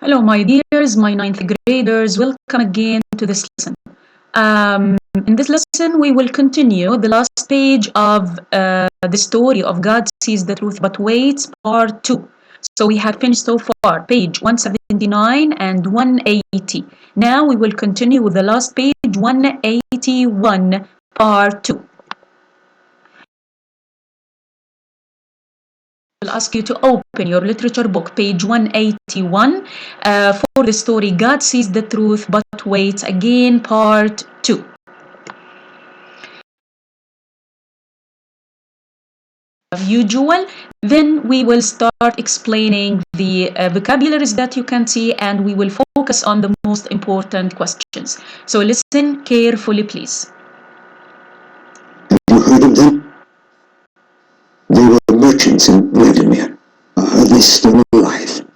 Hello, my dears, my ninth graders. Welcome again to this lesson. In this lesson, we will continue the last page of the story of God Sees the Truth But Waits, part 2. So we have finished so far page 179 and 180. Now we will continue with the last page 181, part 2. I will ask you to open your literature book, page 181, for the story God Sees the Truth But Waits Again, part 2. Usual, then we will start explaining the vocabularies that you can see, and we will focus on the most important questions. So listen carefully, please. Have you heard of them? They were merchants in Vladimir. Are they still alive?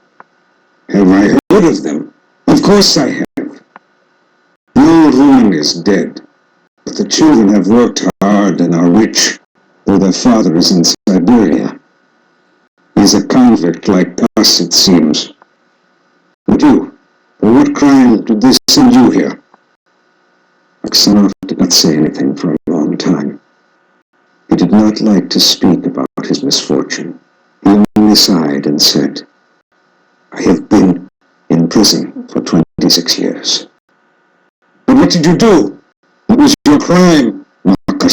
Have I heard of them? Of course I have. The old woman is dead, but the children have worked hard and are rich, though their father is in Siberia. He's a convict like us, it seems. But you, for what crime did they send you here? Aksanov did not say anything for a long time. He did not like to speak about his misfortune. He only sighed and said, I have been in prison for 26 years. But what did you do? What was your crime? Makar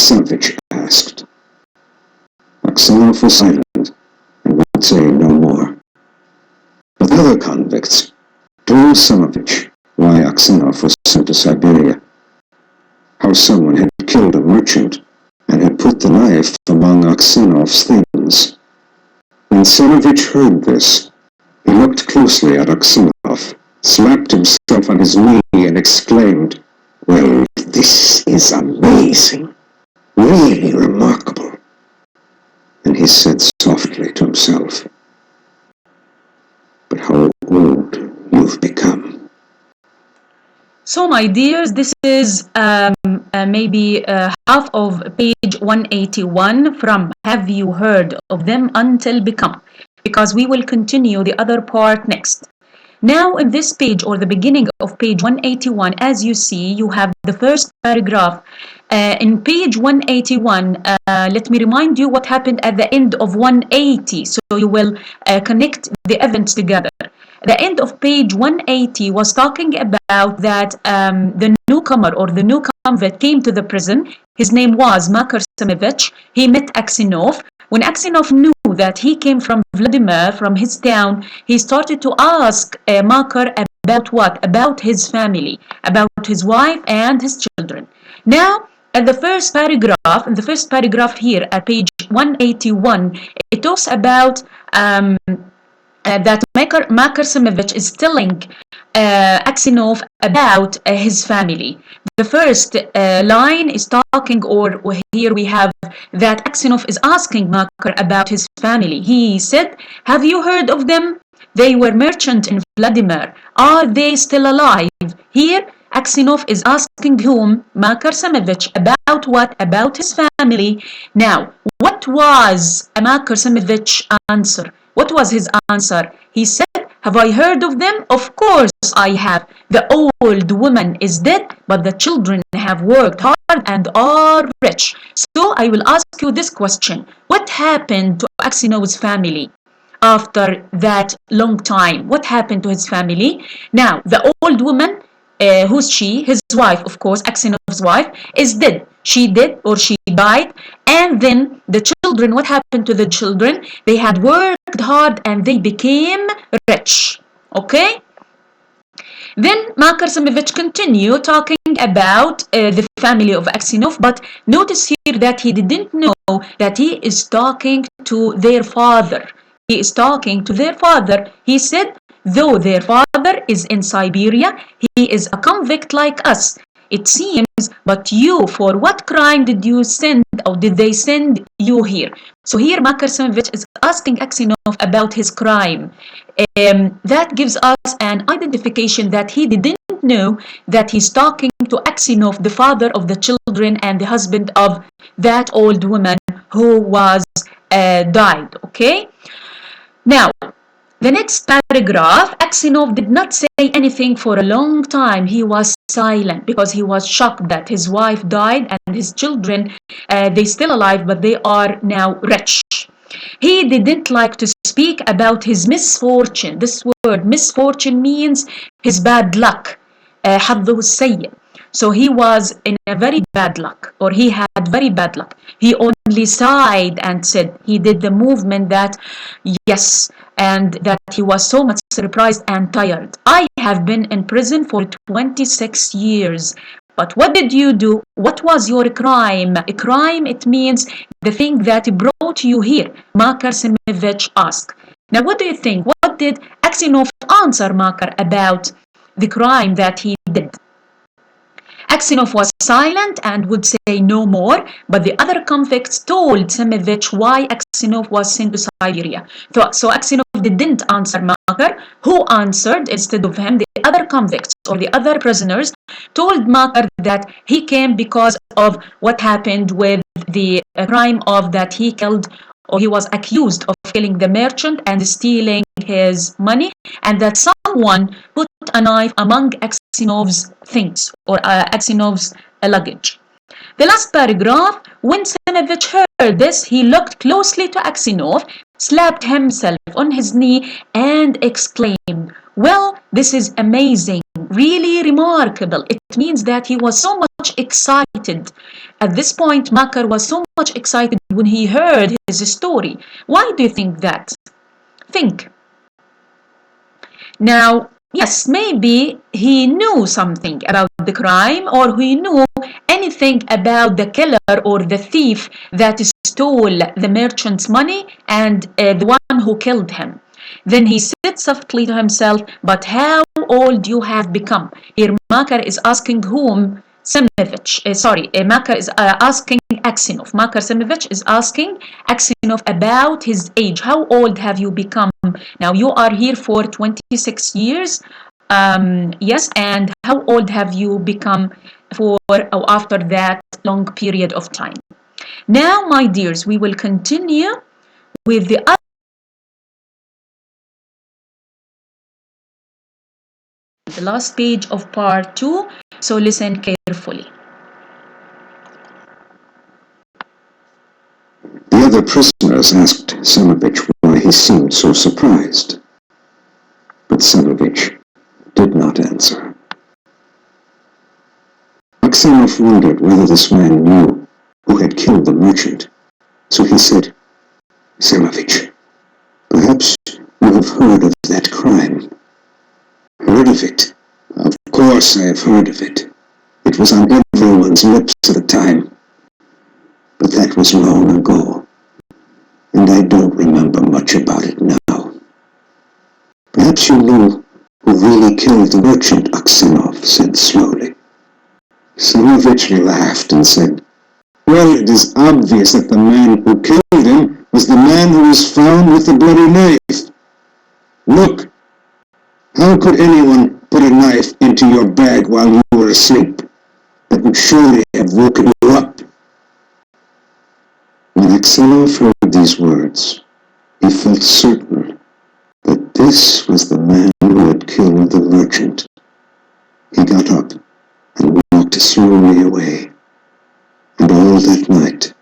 asked. Aksanov was silent and would say no more. But the other convicts told Samovich why Aksanov was sent to Siberia, how someone had killed a merchant and had put the knife among Aksanov's things. When Samovich heard this, he looked closely at Aksanov, slapped himself on his knee, and exclaimed, Well, this is amazing, really remarkable. And he said softly to himself, But how old you've become. So, my dears, this is maybe half of page 181 from Have You Heard of Them Until Become, because we will continue the other part next. Now, in this page or the beginning of page 181, as you see, you have the first paragraph. In page 181, let me remind you what happened at the end of 180, so you will connect the events together. The end of page 180 was talking about that the newcomer or the new convict came to the prison. His name was Makar Samovich. He met Aksinov. When Aksinov knew that he came from Vladimir, from his town, he started to ask Makar about what? About his family, about his wife and his children. Now, in the first paragraph here at page 181, it talks about that Makar Samovich is telling Aksinov about his family. The first line is talking, or here we have that Aksinov is asking Makar about his family. He said, Have you heard of them? They were merchants in Vladimir. Are they still alive? Here, Aksinov is asking whom? Makar Samovich. About what? About his family. Now, what was Makar Samovich's answer? What was his answer? He said, Have I heard of them? Of course I have. The old woman is dead, but the children have worked hard and are rich. So I will ask you this question. What happened to Aksinov's family after that long time? What happened to his family? Now, the old woman, who's she? His wife, of course, Aksinov's wife, is dead. She did or she died. And then the children, what happened to the children? They had worked hard and they became rich. Okay? Then Makar Samovich continued talking about the family of Aksinov, but notice here that he didn't know that he is talking to their father. He is talking to their father. He said, though their father is in Siberia, he is a convict like us. It seems, but you, for what crime did you send, or did they send you here? So here Makar Samovich is asking Aksinov about his crime. That gives us an identification that he didn't know that he's talking to Aksinov, the father of the children and the husband of that old woman who was died. Okay? Now, The next paragraph, Aksinov did not say anything for a long time. He was silent because he was shocked that his wife died and his children, they still alive, but they are now rich. He didn't like to speak about his misfortune. This word misfortune means his bad luck. حظه السيء. So he was in a very bad luck, or he had very bad luck. He only sighed and said, he did the movement that, yes, and that he was so much surprised and tired. I have been in prison for 26 years. But what did you do? What was your crime? A crime, it means the thing that brought you here. Makar Semevich asked. Now, what do you think? What did Aksinov answer Makar about the crime that he did? Aksinov was silent and would say no more, but the other convicts told Semevich why Aksinov was sent to Siberia. So Aksinov didn't answer Makar, who answered instead of him. The other convicts or the other prisoners told Makar that he came because of what happened with the crime of that he killed, or he was accused of killing the merchant and stealing his money, and that someone put a knife among Aksinov's things, or Aksinov's luggage. The last paragraph, when Semevich heard this, he looked closely to Aksinov, slapped himself on his knee, and exclaimed, well, this is amazing, really remarkable. It means that he was so much excited. At this point, Makar was so much excited when he heard his story. Why do you think that? Think. Now, yes, maybe he knew something about the crime, or he knew anything about the killer or the thief that stole the merchant's money and the one who killed him. Then he said softly to himself, but how old you have become? Here Makar is asking whom? Semevich, Makar is asking Aksinov. Makar Semevich is asking Aksinov about his age. How old have you become? Now you are here for 26 years. Yes, and how old have you become for after that long period of time? Now, my dears, we will continue with the last page of part 2, so listen carefully. The other prisoners asked Semevich why he seemed so surprised. But Semevich did not answer. Aksinov wondered whether this man knew who had killed the merchant, so he said, Semevich, perhaps you have heard of that crime. Heard of it? Of course I have heard of it. It was on everyone's lips at the time. But that was long ago, and I don't remember much about it now. Perhaps you know who really killed the merchant, Aksinov said slowly. Semevich laughed and said, well, it is obvious that the man who killed him was the man who was found with the bloody knife. Look, how could anyone put a knife into your bag while you were asleep? That would surely have woken you up. When Aksinov heard these words, he felt certain that this was the man who had killed the merchant. He got up and walked slowly away, and all that night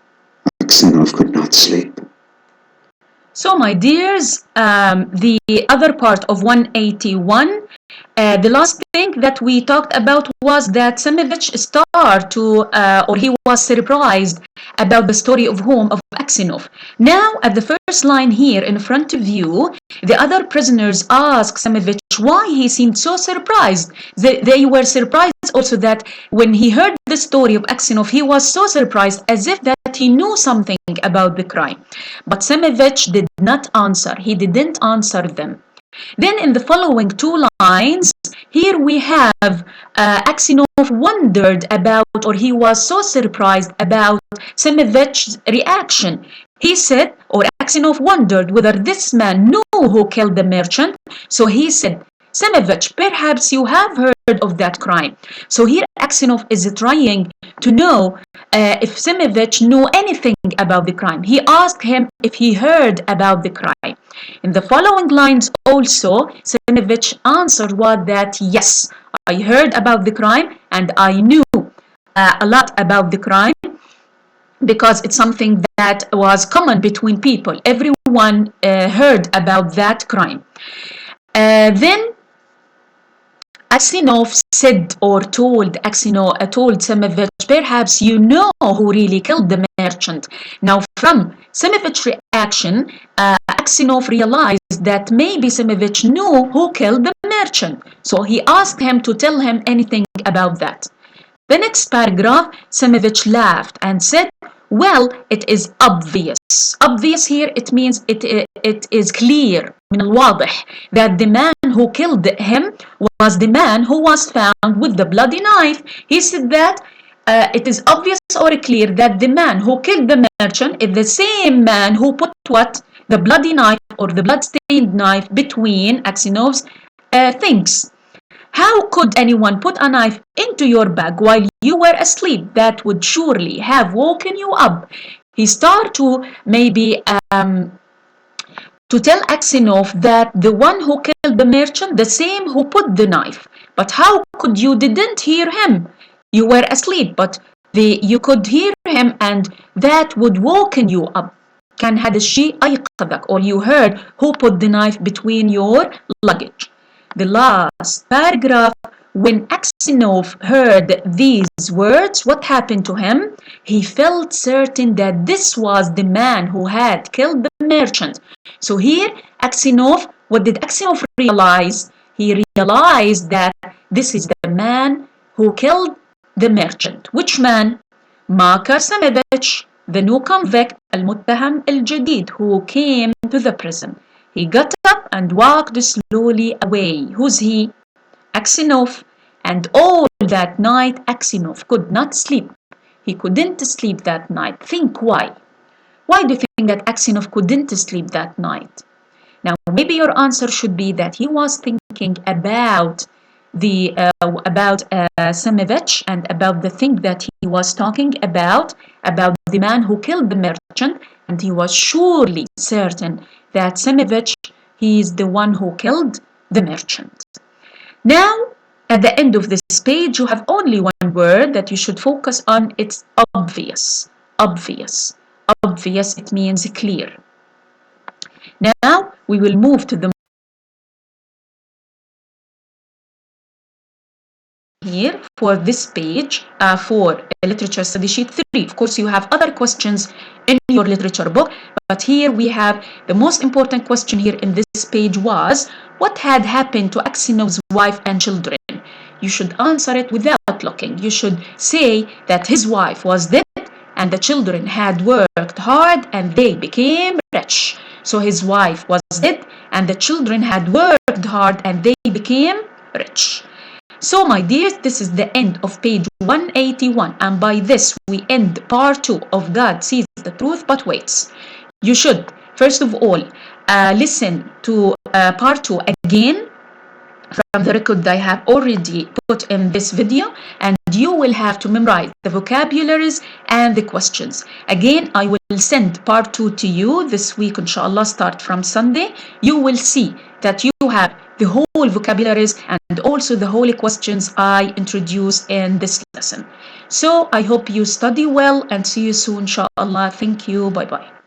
Aksinov could not sleep. So, my dears, the other part of 181, the last thing that we talked about was that Semevich started to, or he was surprised about the story of whom? Of Aksinov. Now, at the first line here in front of you, the other prisoners asked Semevich why he seemed so surprised. They were surprised also that when he heard the story of Aksinov, he was so surprised as if that he knew something about the crime. But Semevich did not answer. He didn't answer them. Then in the following 2 lines, here we have Aksinov wondered about, or he was so surprised about Semevich's reaction. He said, or Aksinov wondered whether this man knew who killed the merchant. So he said, Semevich, perhaps you have heard of that crime. So here Aksinov is trying to know if Semevich knew anything about the crime. He asked him if he heard about the crime. In the following lines also, Semevich answered was that yes, I heard about the crime and I knew a lot about the crime because it's something that was common between people. Everyone heard about that crime. Then Aksinov said or told Semevich, perhaps you know who really killed the merchant. Now, from Semevich's reaction, Aksinov realized that maybe Semevich knew who killed the merchant. So he asked him to tell him anything about that. The next paragraph, Semevich laughed and said, well, it is obvious. Obvious here, it means it is clear, من الواضح, that the man who killed him was the man who was found with the bloody knife. He said that it is obvious or clear that the man who killed the merchant is the same man who put what? The bloody knife or the blood-stained knife between Aksinov's things. How could anyone put a knife into your bag while you were asleep? That would surely have woken you up. He started to maybe to tell Aksinov that the one who killed the merchant, the same who put the knife. But how could you didn't hear him? You were asleep, but you could hear him and that would woken you up. كان هذا الشيء أيقظك, or you heard who put the knife between your luggage. The last paragraph, when Aksinov heard these words, what happened to him? He felt certain that this was the man who had killed the merchant. So here, Aksinov, what did Aksinov realize? He realized that this is the man who killed the merchant. Which man? Makar Semevich, the new convict, المتهم الجديد, who came to the prison. He got up and walked slowly away. Who's he? Aksinov. And all that night, Aksinov could not sleep. He couldn't sleep that night. Think why? Why do you think that Aksinov couldn't sleep that night? Now, maybe your answer should be that he was thinking about Semevich and about the thing that he was talking about the man who killed the merchant, and he was surely certain that Semevich, he is the one who killed the merchant. Now, at the end of this page, you have only one word that you should focus on. It's obvious. Obvious. Obvious, it means clear. Now, we will move to the here for this page for literature study sheet 3. Of course, you have other questions in your literature book, but here we have the most important question here in this page was, what had happened to Aksinov's wife and children? You should answer it without looking. You should say that his wife was dead and the children had worked hard and they became rich. So his wife was dead and the children had worked hard and they became rich. So my dears, this is the end of page 181, and by this we end part 2 of God Sees the Truth But Waits. You should, first of all, listen to part 2 again from the record I have already put in this video, and you will have to memorize the vocabularies and the questions. Again, I will send part 2 to you this week, inshallah, start from Sunday. You will see that you have the whole vocabularies and also the whole questions I introduced in this lesson. So I hope you study well and see you soon, inshallah. Thank you. Bye-bye.